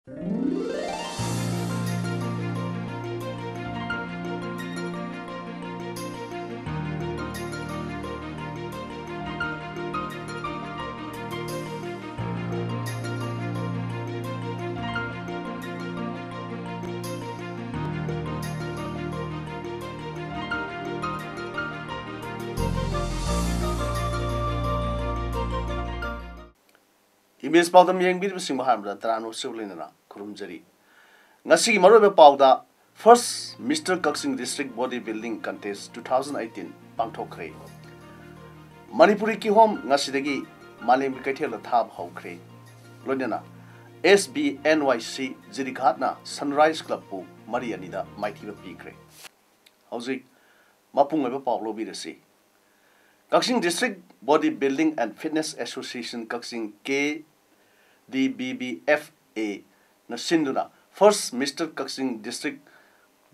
Image Paodam yang bir sing baham da tarano siulina kurumjari ngasi marobe pauda first Mr. Kaksing District Bodybuilding Contest 2018 pangthokre Manipuri ki hom ngasi dagi malem kaithel thab hawkre loinana SBNYC Jirighatna Sunrise Club pu Mariani da maithiba pikre hauzik mapung eba pawlo birasi Kaksing District Bodybuilding and Fitness Association Kaksing KDBBFA na sinduna first Mr. Kaksing District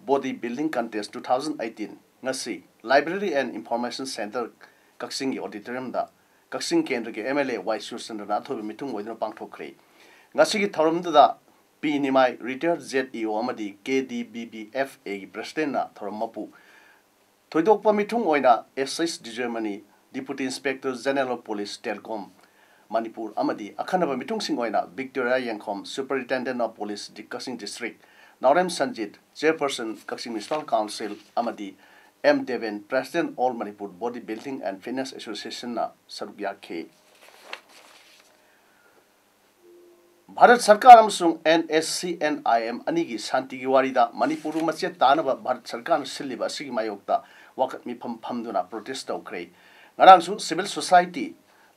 Bodybuilding Contest 2018 ngasi Library and Information Center Kaksing auditorium da Kaksing Kendra ke MLA Y Sursandra thobi mitung oidna pangthokre ngasi gi thorum da P Nimai retired ZEO amadi KDBBFA gi president na thorum mapu Thoidokpa mitung oina SS Germany Deputy Inspector General of Police Telcom Manipur amadi akhanaba mitung sing oina Victoria Yangkhom Superintendent of Police Kaksing District Naurem Sanjit Chairperson Kaksing Municipal Council amadi M Deven President All Manipur Bodybuilding and Fitness Association na sarugya ke Bharat Sarkar amsung NSCNIM anigi shanti gi warida Manipur mache tanaba Bharat Sarkar silliba sigi mayokta wakat mi phamduna protest tawkre ngarangsu civil society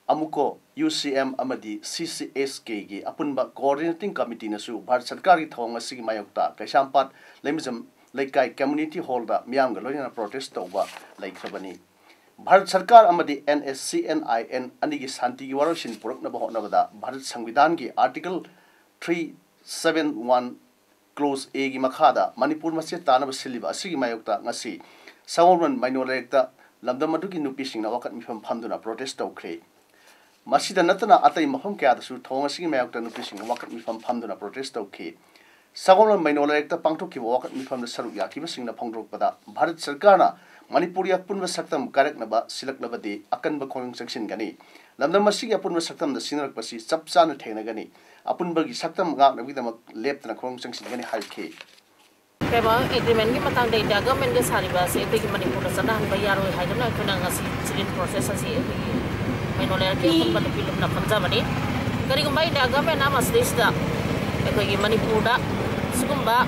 amuko UCM amadi CCSK gi apunba coordinating committee nasu Bharat Sarkar gi thong sigi mayokta kaisampat lemizam laikai community hall da miyam ga loina protest tawba laikhabani Bharat Sarkar amadi NSCNIN anigi shanti gi warosin purakna ba hotnabada Bharat Sangvidhan gi article 371 clause A gi makhada Manipur mache tanaba silliba asigi mayokta ngasi Sawon minority lamdamadu ki nupi singna wakat mifam phamduna protest tawkre masida natana atai mafam kya da su thong sigi mayokta nupi singna wakat mifam phamduna protest tawkhe Sawon minority pangthok ki wakat mifam da saru ya ki singna phongrok pada Bharat Sarkar na Manipur yak punwa saktam karak na ba silak na bade akan ba khong section gani lamdam masigi apunwa saktam da sinarak pasi chapcha na thena gani apun bagi saktam ngak na bidam lep na khong section gani halkhe Kaya agreement ni matang day government ke sari bahasa itu kita Manipur sana bayar oleh hajar na kena ngasih silin proses asi minority ke pun pada film nak kerja mani. Kali kembali government nama sedista kita Manipur dah sukumba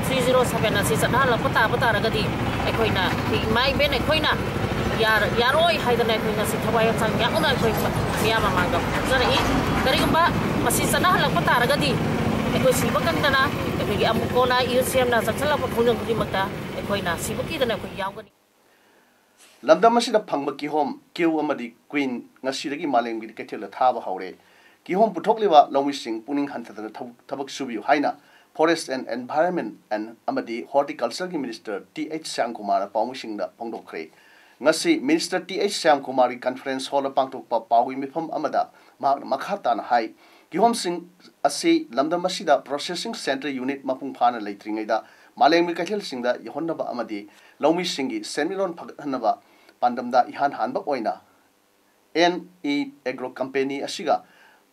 307 nasi sana lah peta ragadi kita ina mai ben kita ina yar oi hajar na kita ngasih thawai sang yang una kita siapa manggap. Jadi kali kembali masih sana lah peta ragadi kita siapa dana Egi amukona UCM na saksala pa khunjang kudi magta ekoina sibaki dana ko yawgani Lamdam masida phangba ki hom kiu amadi queen ngasiragi maleng bi kethela thaba hawre ki hom puthokliwa lawmi sing puning hantadana thabak subi haina Forest and Environment and amadi Horticulture ki Minister TH Syamkumar pawmusing da phongdokre ngasi Minister TH Syamkumar ki conference hall pangtok pa pawi mifam amada makhata na hai Gihom sing asi lamdam masida processing center unit mapung phana leitringai da maleng mi kathel sing da yahonna ba amadi lawmi singi semilon phaghanna ba pandam da ihan hanba oina NE Agro Company asiga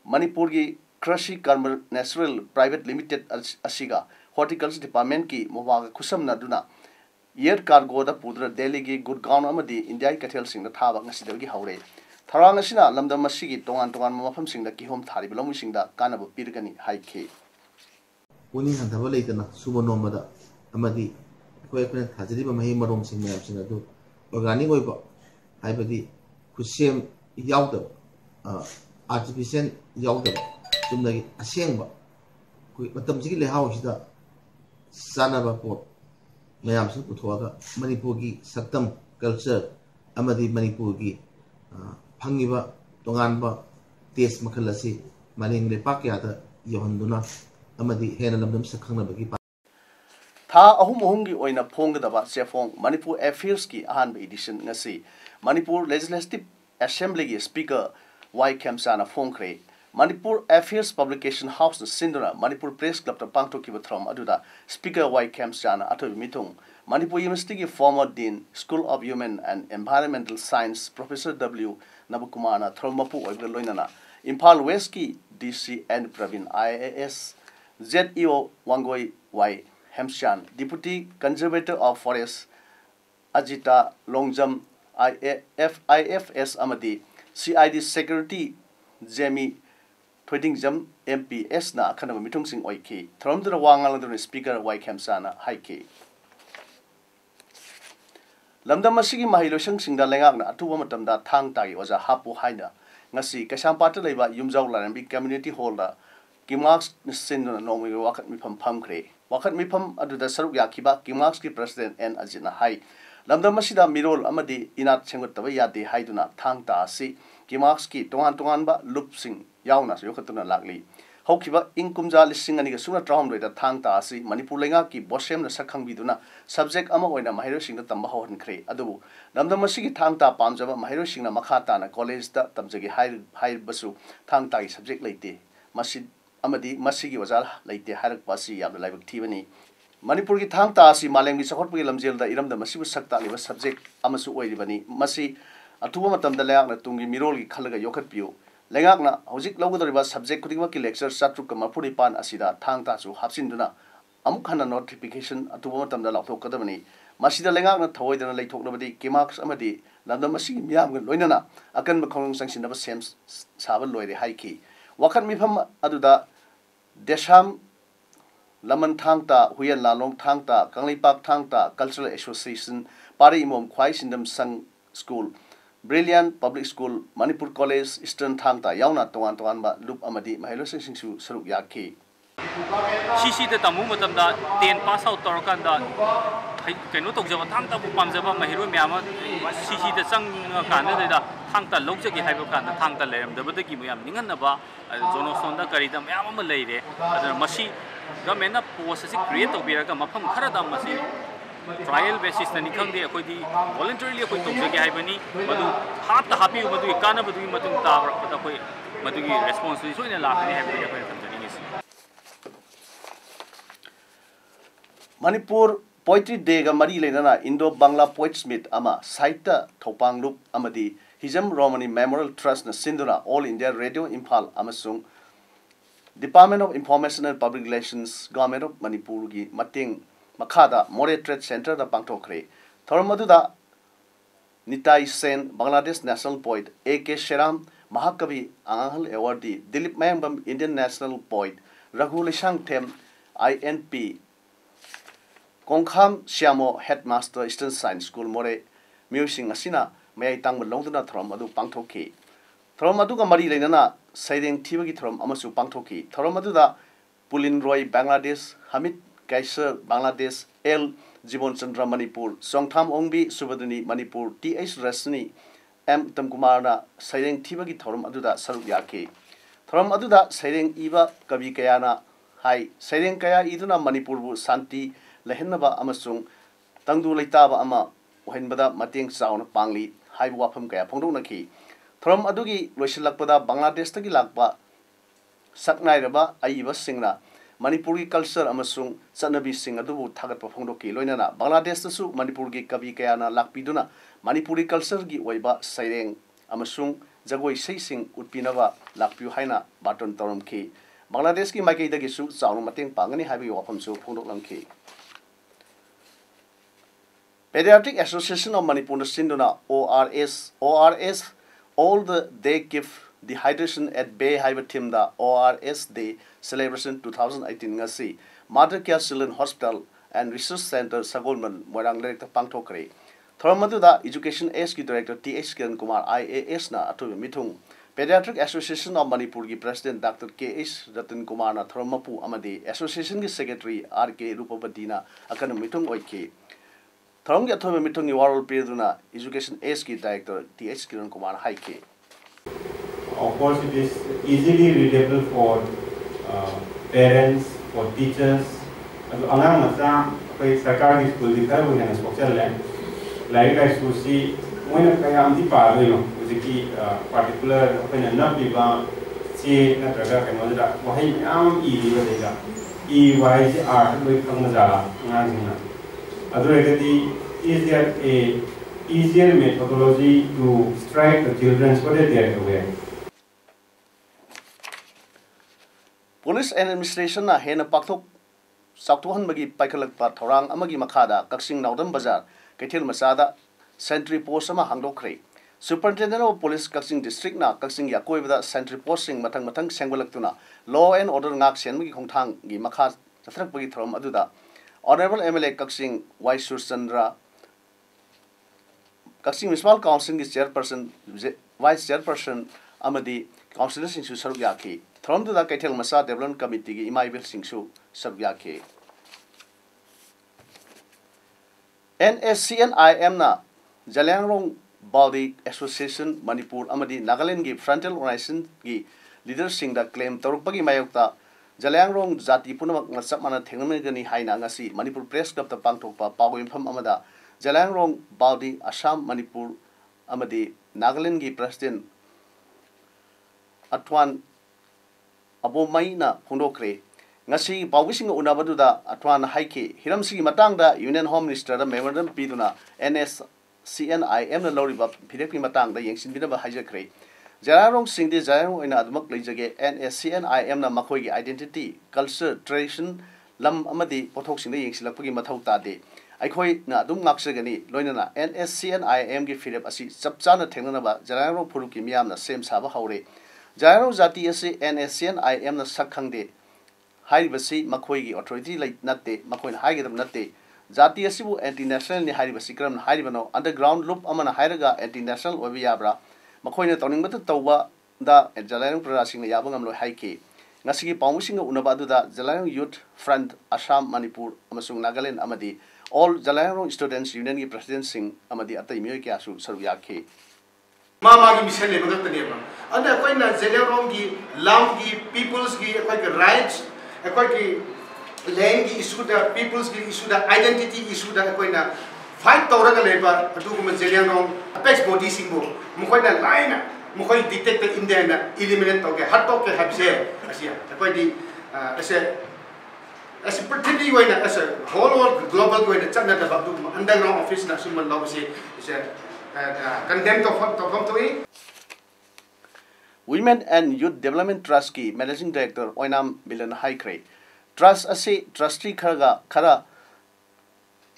Manipur gi Krashi Karma Natural Private Limited asiga Horticulture Department ki mowaga khusam na duna year cargo da pudra Delhi gi Gurgaon amadi India kathel sing da thaba ngasidagi haure Tharang asina lamdam masigi tongan mafam singda ki hom thari belong singda kanaba pirgani haike Uni hantaba leitana suba nomada amadi koi kone thajiri ba mahi marom sing mayam sing adu organic oiba haibadi khusem yawda artificial yawda chumnagi asengba koi matam sigi lehaw sida sanaba pot mayam sing uthoga Manipur gi saktam culture amadi Manipur gi Pangiba tonganba tes makalasi maling lepak ya da yohanduna amadi hena lamdam sakhangna bagi Tha ahum gi oina phongdaba sefong Manipur Affairs ki ahan edition ngasi Manipur Legislative Assembly gi Speaker Y Kemsana phongkre Manipur Affairs Publication House na sinduna Manipur Press Club ta pangthokiba throm aduda Speaker Y Kemsana athobi mitung Manipur University ki former Dean School of Human and Environmental Science Professor W Nabukumar na thromapu oibga loinana Imphal West ki DC and Pravin IAS ZEO Wangoi Y Hemshan Deputy Conservator of Forest Ajita Longjam IFS Amadi CID Secretary Jamie Jam MPS na kanaba mitung sing oiki throm dura wangal dura Speaker Y Kemsana haiki lamdam masigi mahilosang singda lengak na atuwa matamda thang tagi waja hapu haina ngasi kasampata leiba yumjaw larambi community hall da kimax sinduna nomi wakat mifam phamkre wakat mifam aduda saruk yakiba kimax ki president N Ajina hai lamdam masida mirol amadi inat chengottaba yade haiduna thang ta si kimax ki tongan ba loop sing yauna yokatuna lagli haukiba inkumja lising ani ga suna traum loida thang ta asi Manipur lenga ki bosem na sakhang biduna subject ama oina mahiro sing da tamba hon khre adu namdam masigi thang ta pamjaba mahiro sing na makha ta na college da tamjagi hai basu thang ta gi subject leite masid amadi masigi wazal leite harak pasi yab laibak thibani Manipur ki thang ta asi maleng gi sakhot pi lamjel da iram da masibu sakta liba subject amasu oiribani masi atuwa matam da layak na tungi mirol gi khalaga yokhat piu lengak na hojik logodoriba subject kudingwa ki lecture satru ka mapuri pan asida thang ta su hapsinduna amuk hana notification atuwa matam da lathok kadabani masida lengak na thawoidana leithoknabadi kimax amadi lamdam asigi miyam ga loinana akan bakhong sangsinaba sem saba loire haiki wakan mifam aduda desham laman thang ta huyan lalong thang ta kanglipak thang ta cultural association pari imom khwai sindam sang school Brilliant Public School Manipur College Eastern Thangta yauna tongan ba loop amadi mahilo singsu saruk yakhi CC da tamu matamda 10 pass out torkanda kaino tokjaba thangta bu pamjaba mahiro myama CC da sang kana da thangta lokjagi haiba kana thangta leram da bada ki myam ningan na ba jono sonda karida myam ama leire adana masi government na post asi create tobira ka mafam khara da masi trial basis na nikhang de akoi di voluntarily akoi tokjagi haibani madu hapta happy madu kana madu matung ta rakta akoi madu gi responsibility so ina lakni haibani akoi tamjani is Manipur Poetry Day ga mari lenana Indo Bangla Poets Meet ama Saita Thopang Loop amadi Hijam Romani Memorial Trust na sinduna All India Radio Imphal amasung Department of Information and Public Relations Government of Manipur gi mating Makada More Trade Center da pangthokre thormaduda Nitai Sen Bangladesh National Poet A.K. Sheram Mahakavi Angahal Awardee Dilip Mayambam Indian National Poet Raghu Lishang Them INP Kongkham Siamo Headmaster Eastern Science School More Music Asina May Tang Longduna Thormadu pangthoki thormaduga mari lenana Saideng Thibagi Throm Amasu pangthoki thormaduda Pulin Roy Bangladesh Hamid Kaiser Bangladesh L Jibon Chandra Manipur Songtham Ongbi Subaduni Manipur T.H. Rasni M Tamkumar na Saireng Thibagi Thorum aduda saruk yake Thorum aduda Saireng Iba Kabi Kayana Hai Saireng Kaya iduna Manipur bu Santi Lehenaba Amasung Tangdu Leitaba Ama Ohenbada Mateng Sauna Pangli Hai Wapam Kaya Pongdonaki Thorum adugi Loisilakpada Bangladesh Taki Lakpa Saknairaba Aiba Singna Manipuri culture amasung sanabi sing adubu thagat pafongdoki loinana Bangladesh tasu Manipuri kabi kayana lakpiduna Manipuri culture gi oiba saireng amasung jagoi seising utpinaba lakpiu haina baton toromki Bangladesh ki maikei dagi su chaunu mateng pangani haibi wafam su phongdok lamki Pediatric Association of Manipur sinduna ORS all the day give Dehydration at Bay Haiba Team da ORS Day Celebration 2018 ngasi Mother Care Children Hospital and Research Center Sagolman Morang Director Pangthokre Thormadu da Education AS ki Director T.H. Kiran Kumar IAS na atubi mithung Pediatric Association of Manipur ki President Dr. K.H. Ratan Kumar na Thormapu amadi Association ki Secretary R.K. Rupavati na akan mithung oike Thormgi atubi mithung ni waral pirduna Education AS ki Director T.H. Kiran Kumar haike Of course, it is easily readable for parents, for teachers. Alang masa kay sarkar di school di karo na social land. Like I should see when kaya am di paro yo. Kasi particular kaya na piba चे नत्रगा कनोदा वही याम ई बदेगा E Y से art लोई खंगजा nganjina aduredi is there a easier methodology to strike the children so that they are aware. Police and administration na hena pakthok saktuhan bagi paikalakpa thorang amagi makhada kaksing naudam bazar kethil masada sentry post ama hangdokre superintendent of police kaksing district na kaksing yakoi bada sentry posting matang sengwalaktuna law and order ngak sen bagi khongthang gi makha sathrak bagi thoram aduda honorable MLA kaksing Y Surchandra kaksing municipal council gi chairperson vice chairperson amadi councillors sing su saruk yakhi From the Kaitel Masa Development Committee, Imaibil Singsu, Sabyake. NSCNIM na Jalangrong Body Association Manipur Amadi Nagaland gi Frontal Organization gi leaders sing da claim Torupagi Mayokta Jalangrong Zati Punamak Nasapmana Tengamani Haina Ngasi Manipur Press Club the Pangtokpa Pago Infam Amada Jalangrong Body Assam Manipur Amadi Nagaland gi President Atwan Abo Maina Hundokre Nasi Pawising Unabaduda Atwan Haike Hiramsi Matanga Union Home Minister the Memorandum Piduna NSCNIM the Loriba Pidepi Matanga Yangshin Bidaba Hijakre Jararong Sing the Jarong in Admak Lizage NSCNIM the Makogi identity culture tradition Lam Amadi Potoxin the Yangsilapagi Matauta de Aikoi Nadum Naksagani Loinana NSCNIM give Philip Asi Subsana Tenanaba Jararong Puruki Miam the same Saba Haure Jairo Zati Asi NSCNIM na Sakhangde Haribasi Makoigi authority like Nate Makoin Hagam Nate Zati Asibu international ni Haribasi Kram Haribano underground loop Amana Hiraga international Wabiabra Makoina Toning Tawa da Jalan Prasing Yabangam Haike Nasiki Pamusing Unabadu da Jalan Youth Front Assam Manipur Amasung Nagaland Amadi all Jalan students union president Singh Amadi at the Myokasu Saruyake Mama gi mission le bagat ne ba anda koi na Jalangrong gi lam gi peoples gi koi ki rights koi ki land gi issue da peoples gi issue da identity issue da koi na fight tawra ga le ba adu ko Jalangrong apex body singbo mo koi na line mo koi detect India na eliminate to ke hat to ke habse asia koi di as a particularly way na as a whole world global way na chana da ba du underground office na suman law se condemned to Women and Youth Development Trust ki Managing Director Oinam Milan Haikre Trust ase trustee khara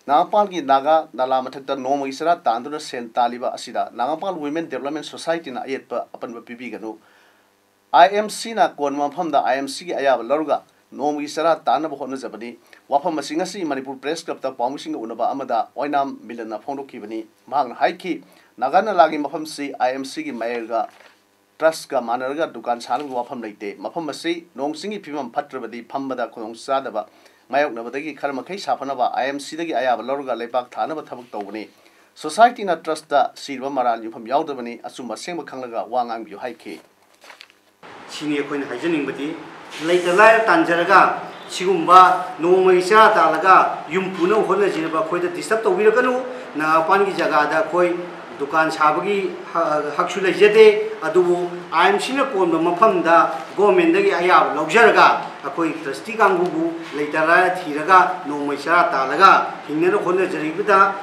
Nagapal ki Naga Nala Mathakta Nomo Isara Tanduna Sen Taliba Asida Nagapal Women Development Society na ayetpa apan pipi ganu IMC na konma pham da IMC ki ayab lorga Nomo Isara Tanaba hona jabani Wafam Masingasi Manipur Press Club ta Pamusing Unaba Amada Oinam Milan na phondo kibani Mahang Haiki Nagana lagi mafam si IMC ki Mayelga Trust ka Manarga Dukan Sanang Wafam Late Mafam Masi Nong Singi Pimam Patrabadi Pambada Kong Sadaba Mayok Nabadagi Karmakai Sapanaba IMC the Ayaba Lorga Lepak Tanaba Tabuk Tawani Society na Trust da Silva Maran Yupam Yaudabani Asuma Sema Kangaga Wangang Yu Haiki Senior Coin Hygienic Bati later live Tanjaraga Sigumba no Maisa Talaga Yumpuno Hola Jinaba Koi the disturb the Wirakanu na Pangi Jagada Koi Dukan Sabagi Haksula Jete Adu IMC na Pon Mapanda Government Ayab Logjaraga Akoi Trusty Kangubu later Tiraga no Maisa Talaga Hingano Hola Jaribita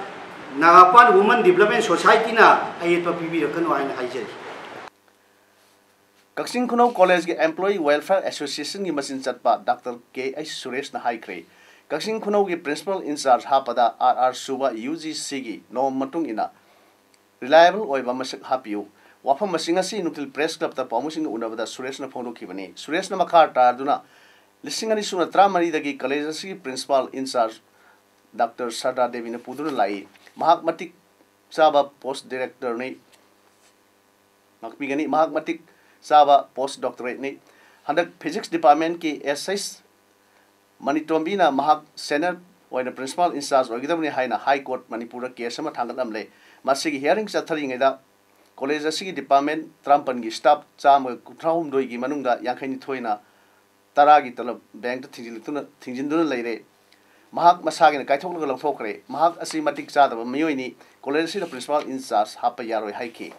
Nagapan Women Development Society na Ayetpa Pibi Kano and Hygienic Kaksing Kuno College ki Employee Welfare Association ki Masin Chatpa Dr. K.H. Suresh na Haikre Kaksing Kuno ki Principal in charge Hapada R.R. Suba UGC ki no matung ina Reliable Oiba Masak Hapiu Wafam Masingasi Nukil Press Club ta Pamusing Unabada Suresh na Phondo Kibani Suresh na Makar Tarduna Lissingani Suna Tramari dagi College si Principal in charge Dr. Sada Devi na Puduna Lai Mahak Matik Saba Post Director ni Makpigani Mahak Matik Saba postdoctorate ni Handak Physics Department ki SS Manitombina Mahak Senate or the principal in charge or Gidamni Haina High Court Manipura case sama thangatam le Masigi hearing chatharing eda College Sigi Department Trampan gi staff cham kuthraum doi gi manungda yankhani thoina taragi talab bank ta thingjinduna leire Mahak masagi na kaithok na lawthokre Mahak asi matik cha da mayoi ni College Sigi principal in charge hapa yaroi haiki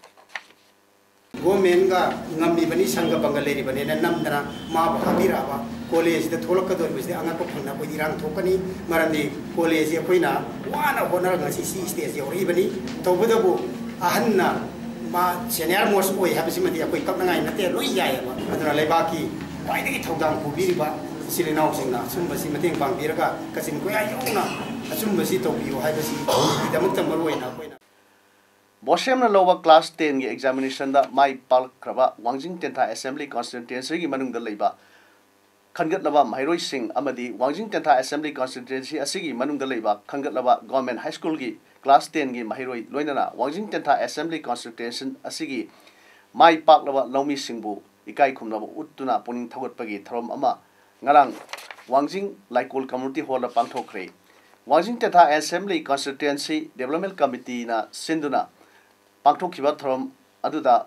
government ga ngami bani sangga bangaleri bani na namdana ma bhabiraba college da tholak ka dor bisi anga ko phangna ko irang thokani marandi college ya koina wana honor ngasi si stage ya ori bani tawbadabu ahanna ma senior most oi habisi mati akoi kapna ngai nate loi yai ba adra lebaki waidagi thawdang pubiriba silinau singna sumbasi mateng pangbiraga kasin ko ya yona asumbasi tawbiyo habisi idamukta maruina koina Boshem na lowa class 10 gi examination da mai pal kraba Wangjing Tentha Assembly constituency gi manung da leiba khangat laba mairoi sing amadi Wangjing Tentha Assembly constituency asigi manung da leiba khangat laba government high school gi class 10 gi mairoi loinana Wangjing Tentha Assembly constituency asigi mai pak laba lomi singbu ikai khumna uttuna puning thagot pagi throm ama ngarang Wangjing Laikol community hall da pangthokre Wangjing Tentha Assembly constituency development committee na sinduna Pangthokhiba throm aduda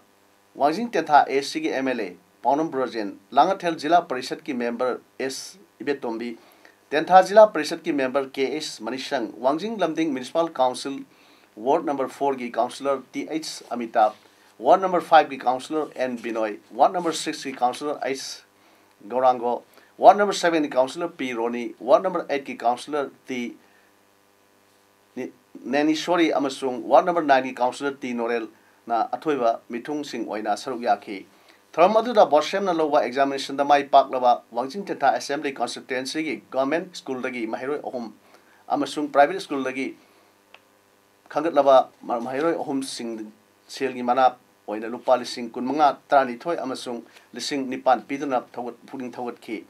Wangjing Tentha AC ki MLA Paodam Brojen Langathel Jila Parishad ki member S Ibetombi Tentha Jila Parishad ki member KS Manishang Wangjing Lamding Municipal Council Ward number 4 ki councillor TH Amitabh Ward number 5 ki councillor N Binoy Ward number 6 ki councillor H Gaurango Ward number 7 ki councillor P Roni Ward number 8 ki councillor T Nani Shori amasung Ward number 9 ki councillor T Norel na athoiba mithung sing oina saruk yakhi thram aduda Boshem na lowa examination da mai pak lawa Wangjing Tentha Assembly constituency gi government school dagi mahiroi ahum amasung private school dagi khangat lawa mahiroi ahum sing sel gi mana oina lupa lising kun manga trani thoi amasung lising nipan piduna thawat puding thawat ki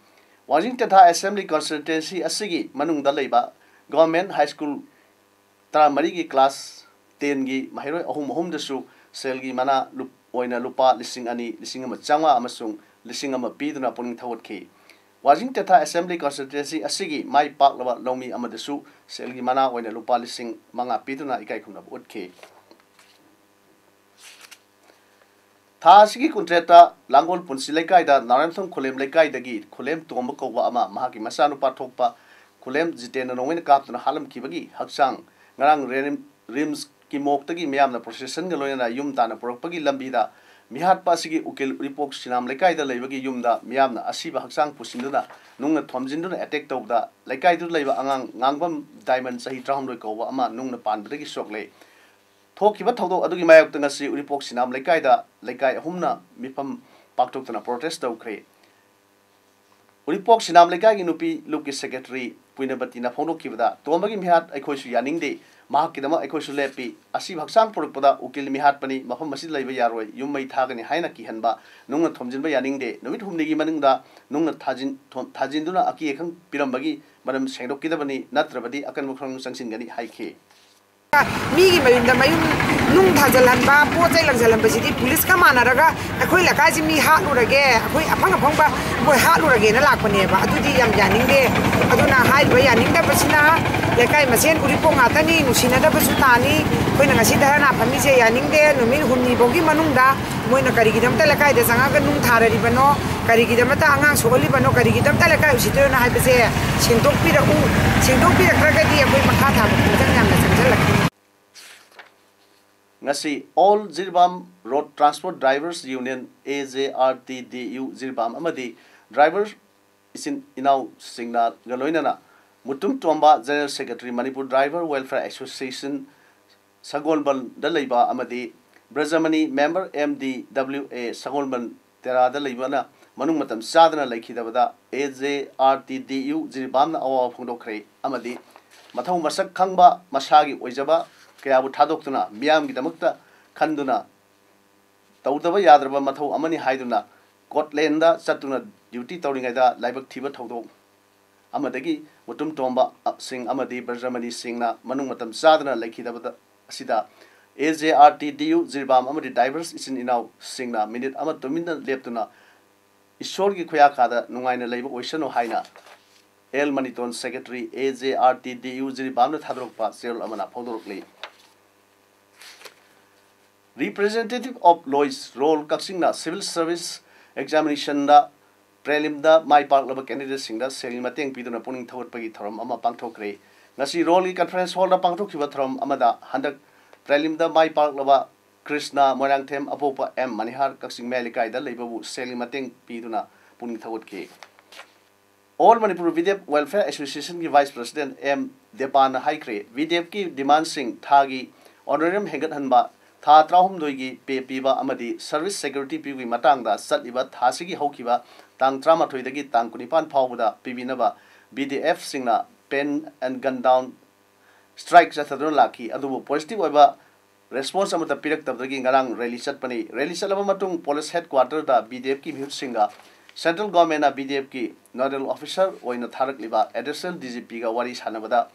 Wangjing Tentha Assembly constituency asigi manung da leiba government high school Tara Marigi class 10 gi mahiroi ahum dasu sel gi mana oina lupa lising ani lising ama changa amasung lising ama piduna puning thawat ki Wangjing Tentha Assembly constituency asigi mai pak lawa lomi ama dasu sel gi mana oina lupa lising manga piduna ikai khumna ut ki tha sigi kuntreta Langol Punsi Lekai da Naramthong Khulem Lekai dagi Khulem tomba kowa ama mahaki masanu pathokpa Khulem jitena nongwena kaptuna halam kibagi haksang ngarang rims ki moktagi miyamna procession ga loina yum tana porokpagi lambida mihat pasigi ukil report sinam lekai da leibagi yumda miyamna asiba haksang pusinduna nungna thomjinduna attack tawda lekai du leiba angang ngangbam diamond sahi trahamroi kowa ama nungna panbadagi sokle thokiba thodo adugi mayok tanga si report sinam lekai da lekai ahumna mifam paktoktana protest tawkre report sinam lekai gi nupi luki secretary Puinabati na phone kibada tomagi mihat aikhoisu yaningde mahakidama aikhoisu lepi asi bhaksang porukpada ukil mihat pani mafam masi leiba yaroi yummai thagani haina ki hanba nungna thomjinba yaningde numit humnigi manungda nungna thajinduna aki ekhang pirambagi maram sengdokidabani natrabadi akan mukhang sangsingani haike Migi mayunda mayum nung thajalanba pojai langjalanba jidi police ka manaraga akhoi lakai ji mi halurage akhoi aphang aphangba boi halurage na lakpane ba adudi yam yaningde aduna hai ba yaningda basina lekai masen uripong atani nusina da basu tani koina ngasi dharana phami je yaningde numin humni bogi manungda moina kari gidamta lekai de sanga ga nung tharari bano kari gidamta angang sogoli bano kari gidamta lekai usitona hai base singdok pira kragadi akhoi makha tha ba jamna sanjalak Ngasi all Zirbam Road Transport Drivers Union AJRTDU Zirbam amadi drivers isin inau singna galoinana mutum tomba General Secretary Manipur Driver Welfare Association Sagolban dalaiba amadi Brazamani member MDWA Sagolban tera dalaibana manung matam sadana laikhidabada AJRTDU Zirbam na awa phongdokre amadi mathau masak khangba masagi oijaba kaya bu thadokuna miyam gi damakta khanduna tawdaba yadraba mathau amani haiduna Scotland da chatuna duty tawringai da laibak thiba thodok amadagi mutum tomba sing amadi Bergermany singna manung matam sadana laikhidabada asida AJRTDU Zirbam amadi divers isin inau singna minute ama dominda leptuna ishor gi khoya kada nungaina leiba oisano haina El Maniton Secretary AJRTDU Zirbam na thadrokpa sel amana phodorokli Representative of Lois role kaksingna civil service examination da prelim da mai park laba candidate singda sel mateng piduna puning thawat pagi thoram ama pangthokre ngasi role conference hall da pangthokhiba thoram amada handak prelim da mai park laba Krishna Moirangthem Apopa M Manihar Kaksing Melikai da Labour Sailing Mateng Piduna Puning Thawut All Manipur Videp Welfare Association ki Vice President M Depan Haikre Videp ki demand sing thagi honorarium hengat hanba tha trahum doigi pe piba amadi service security piwi matangda satliba thasigi hokiba tang trama thoidagi tang kunipan phawbuda pibinaba BDF singna pen and gun down strike chathadun laki adubu positive oiba response amata pirak tabdagi ngarang rally chatpani rally chalaba matung police headquarter da BDF ki mihut singa Central Government na BDF ki nodal officer oina tharak liba additional DGP ga wari sanabada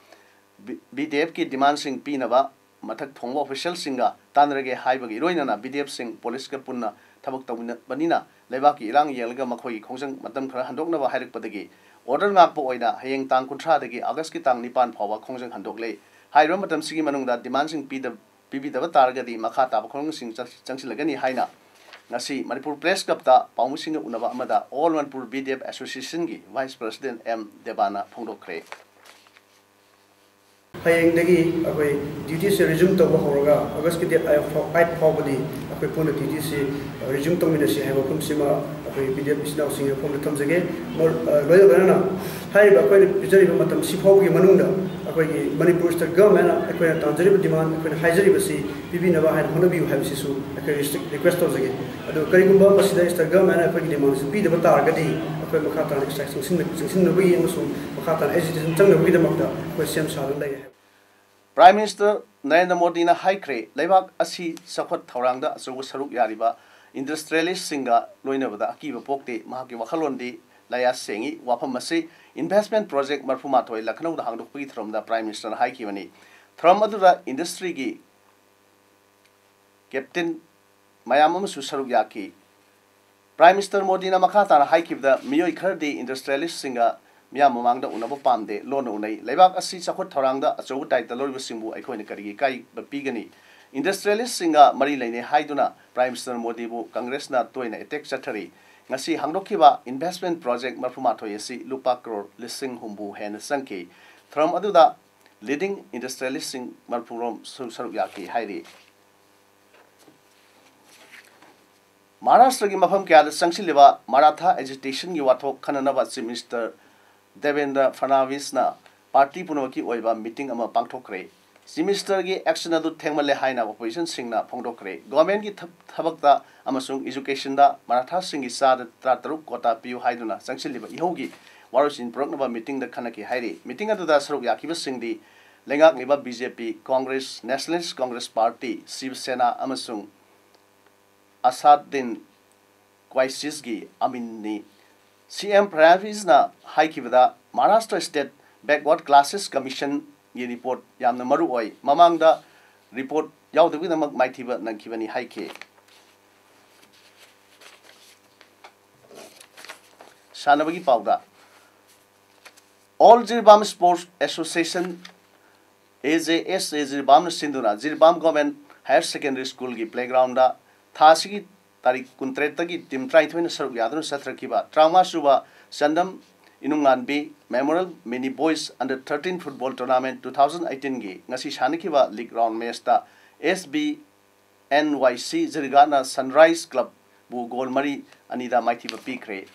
BDF ki demand sing pinaba mathak thongba official singa tanrage haibagi roina na BDF sing police ka punna thabak tawina banina leba ki irang yelga makhoi khongsang matam khara handokna ba hairak padagi order ngak po oina hayeng tang kunthra dagi August ki tang 9 phawa khongsang handokle hairo matam sigi manungda demand sing pibi daba targadi makha ta khong sing changsilagani haina ngasi Manipur Press Club ta paumusinga unaba amada All Manipur BDF Association gi Vice President M Debana phongdokre hayeng dagi abai duty se resume to ba horoga August ki date 8 phawbadi abai pona duty se resume to minasi haiba kumsima abai BDF isnaw singa phom thamjage mor loya banana hai ba koi bijari ba matam si phawgi manungda abai gi Manipur State Government abai tanjari ba demand abai haijari ba si bibina ba hai honabi haibsi su abai request to jage ado karigumba masida State Government abai gi demand bi da targadi abai makhata extraction sin no bi amusu makhata agitation changna bi da makta abai sem salan lai Prime Minister Narendra Modi na haikre leibak asi sakhwat thorangda achugu saruk yariba industrialist singa loinabada akiba pokte mahaki wakhalondi laya sengi wafam masi investment project marfuma thoi Lucknow da hangdokpi thromda Prime Minister na haikibani throm adura industry gi captain mayam amsu saruk yaki Prime Minister Modi na makhata na haikibda miyoi khardi industrialist singa Mia Mamangda Unaba Pamde, Lona Unai, Lebak Asi Sakot Toranga, a Joe Title Simbu, Iconic Kai, Bapigani. Industrialist singer Marie Lane Haiduna, Prime Minister Modibu, Congress na Toina, Tech Secretary, Nasi Hangdokiba, investment project Mafumato Yesi, Lupa Crore, Lissing Humbu, Hen Sanki, Thrum Aduda, leading industrialist sing Marpurom Suruyaki, Heidi. Maharashtra Mafam Kya, Sangsiliva, Maratha agitation, you are talk Kananava Minister. Devendra Fadnavis na party punawaki oiba meeting ama pangthokre minister gi action adu thengmale haina opposition singna phongdokre government gi thabakta amasung education da maratha singi sa da taruk kota piu haiduna sangsiliba ihogi warosin proknaba meeting da khanaki hairi meeting adu da saruk yakiba singdi lengak liba BJP Congress Nationalist Congress Party Shiv Sena amasung Asaduddin Quaisis gi aminni CM Fadnavis na haikibada Maharashtra State Backward Classes Commission ye report yamna maru oi mamangda report yaudagi namak maithiba nankibani haike Shanabagi Pauda All Jirbam Sports Association AJS Jirbam Sinduna Jirbam Government Higher Secondary School gi playground da thasigi Tarik Kuntretagi Tim Traithwin Saruk Yadun Satrakiba, Trauma Suba, Sandam Inunganbi, Memorial Mini Boys Under 13 Football Tournament 2018 Gi, Nasi Shanikiba League Round Mesta, SB NYC Zirigana Sunrise Club, Bu Gol Mari, Anida Maitiba Pikre.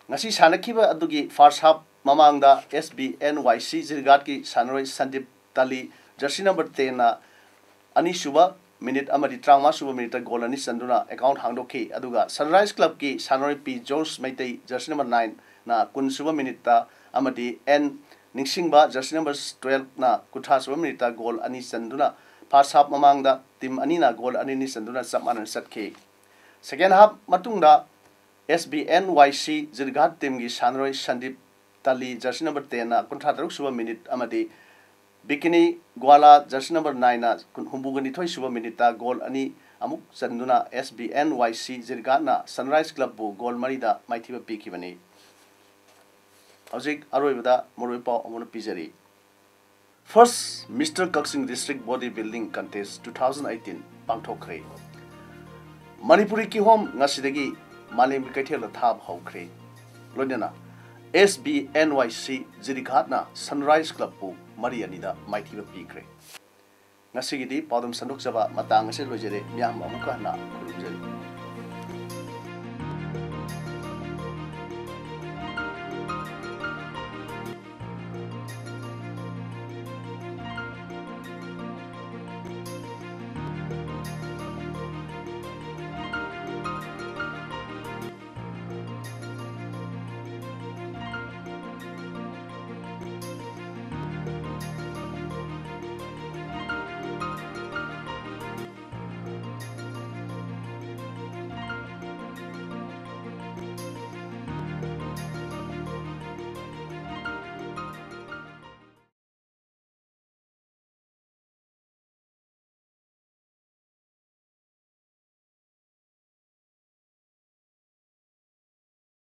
Nasi Shanakiba Adugi, First Half Mamangda, SB NYC Zirigati, Sunrise Sandip Tali, Jersey number 10, Anishuba. Minute amadi trauma suba minute goal ani sanduna account hangdoki aduga Sunrise Club ki Sanori P Jones Maitai jersey number 9 na kun suba minute ta amadi N Ningsingba jersey number 12 na kutha suba minute ta goal ani sanduna first half mamangda team ani na goal ani ni sanduna samanan satki second half matungda SBNYC Zirgat team gi Sanori Sandip Tali jersey number 10 na kutha taruk suba minute amadi Bikini Gwala jersey number 9 na humbugani thoi suba minita goal ani amuk sanduna SBNYC Zirgana Sunrise Club bu goal marida maithiba pikibani Hojik aroibada moroipa amuna pijari First Mr. Kaksing District Bodybuilding Contest 2018 pangthokre Manipuri ki home ngasidagi malem kaithela thab hawkre loinana SBNYC Zirighatna Sunrise Club bu Marianida Maithiba Pikre ngasi gidi paudam sandok jaba matang ase lojere myam amuka na khurumjari